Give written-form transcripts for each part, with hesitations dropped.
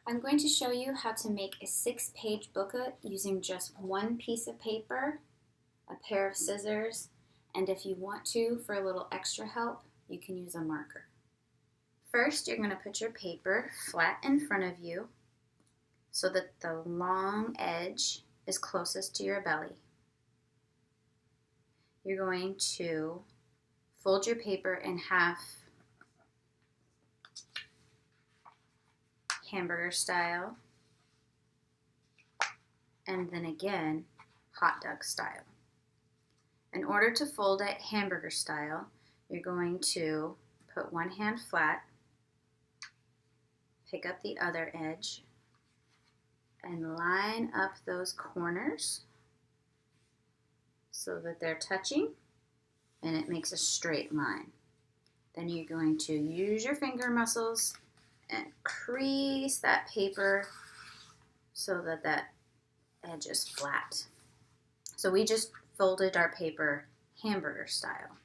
I'm going to show you how to make a 6-page booklet using just one piece of paper, a pair of scissors, and if you want to, for a little extra help, you can use a marker. First, you're going to put your paper flat in front of you so that the long edge is closest to your belly. You're going to fold your paper in half, hamburger style, and then again, hot dog style. In order to fold it hamburger style, you're going to put one hand flat, pick up the other edge, and line up those corners so that they're touching and it makes a straight line. Then you're going to use your finger muscles and crease that paper so that that edge is flat. So we just folded our paper hamburger style.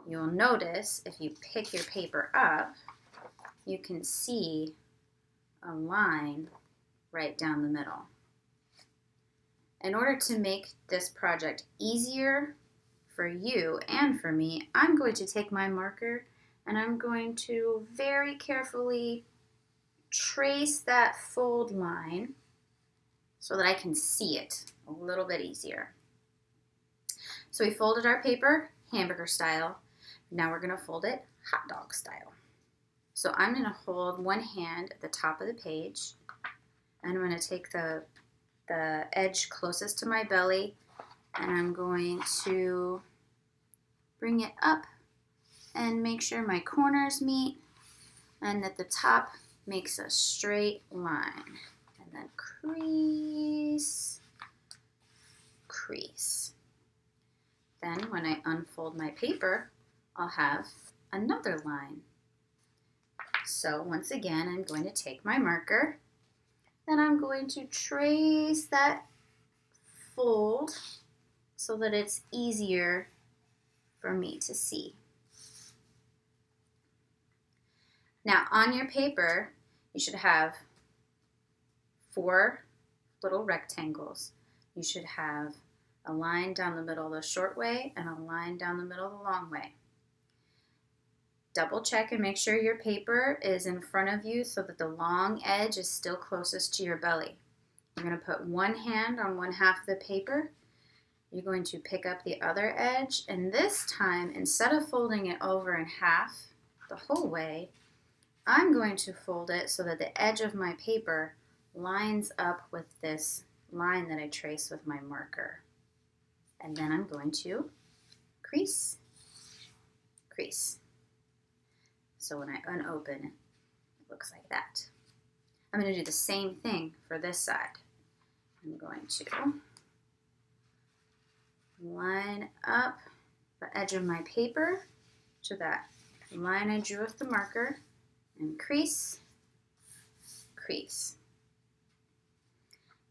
You'll notice if you pick your paper up, you can see a line right down the middle. In order to make this project easier for you and for me, I'm going to take my marker and I'm going to very carefully trace that fold line so that I can see it a little bit easier. So we folded our paper hamburger style. Now we're going to fold it hot dog style. So I'm going to hold one hand at the top of the page and I'm going to take the edge closest to my belly and I'm going to bring it up and make sure my corners meet and that the top makes a straight line. And then crease, crease. Then when I unfold my paper, I'll have another line. So once again, I'm going to take my marker and I'm going to trace that fold so that it's easier for me to see. Now on your paper, you should have 4 little rectangles. You should have a line down the middle the short way and a line down the middle the long way. Double check and make sure your paper is in front of you so that the long edge is still closest to your belly. You're going to put one hand on one half of the paper. You're going to pick up the other edge, and this time, instead of folding it over in half the whole way, I'm going to fold it so that the edge of my paper lines up with this line that I traced with my marker. And then I'm going to crease, crease. So when I unopen, it looks like that. I'm going to do the same thing for this side. I'm going to line up the edge of my paper to that line I drew with the marker and crease, crease.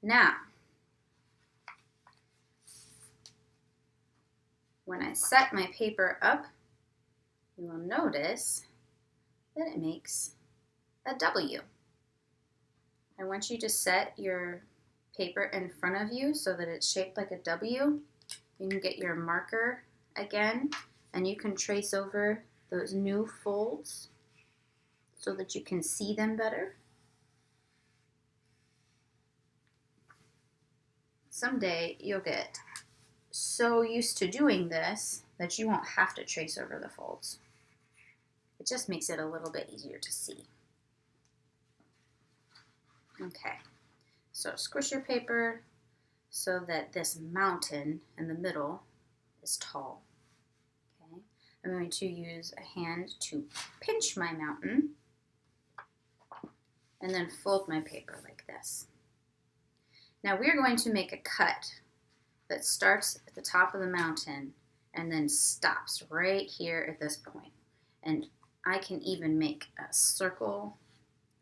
Now, when I set my paper up, you will notice that it makes a W. I want you to set your paper in front of you so that it's shaped like a W. You can get your marker again and you can trace over those new folds so that you can see them better. Someday you'll get so used to doing this that you won't have to trace over the folds. It just makes it a little bit easier to see. Okay, so squish your paper so that this mountain in the middle is tall. Okay, I'm going to use a hand to pinch my mountain and then fold my paper like this. Now we're going to make a cut that starts at the top of the mountain and then stops right here at this point. And I can even make a circle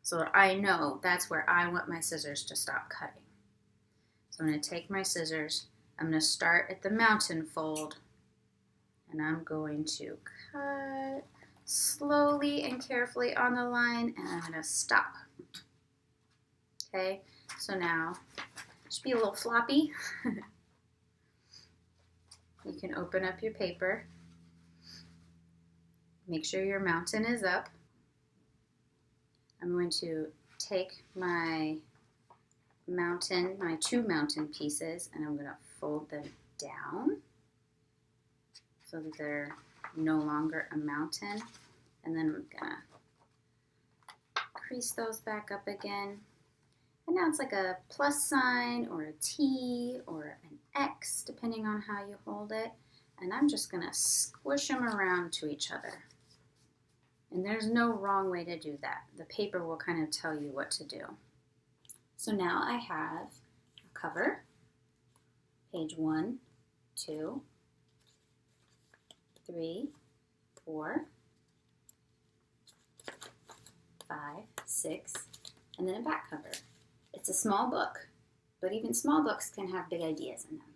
so that I know that's where I want my scissors to stop cutting. So I'm going to take my scissors, I'm going to start at the mountain fold, and I'm going to cut slowly and carefully on the line, and I'm going to stop. Okay, so now it should be a little floppy. You can open up your paper. Make sure your mountain is up. I'm going to take my two mountain pieces, and I'm going to fold them down so that they're no longer a mountain. And then I'm going to crease those back up again. And now it's like a plus sign or a T or an X, depending on how you hold it. And I'm just going to squish them around to each other. And there's no wrong way to do that. The paper will kind of tell you what to do. So now I have a cover, page 1, 2, 3, 4, 5, 6, and then a back cover. It's a small book, but even small books can have big ideas in them.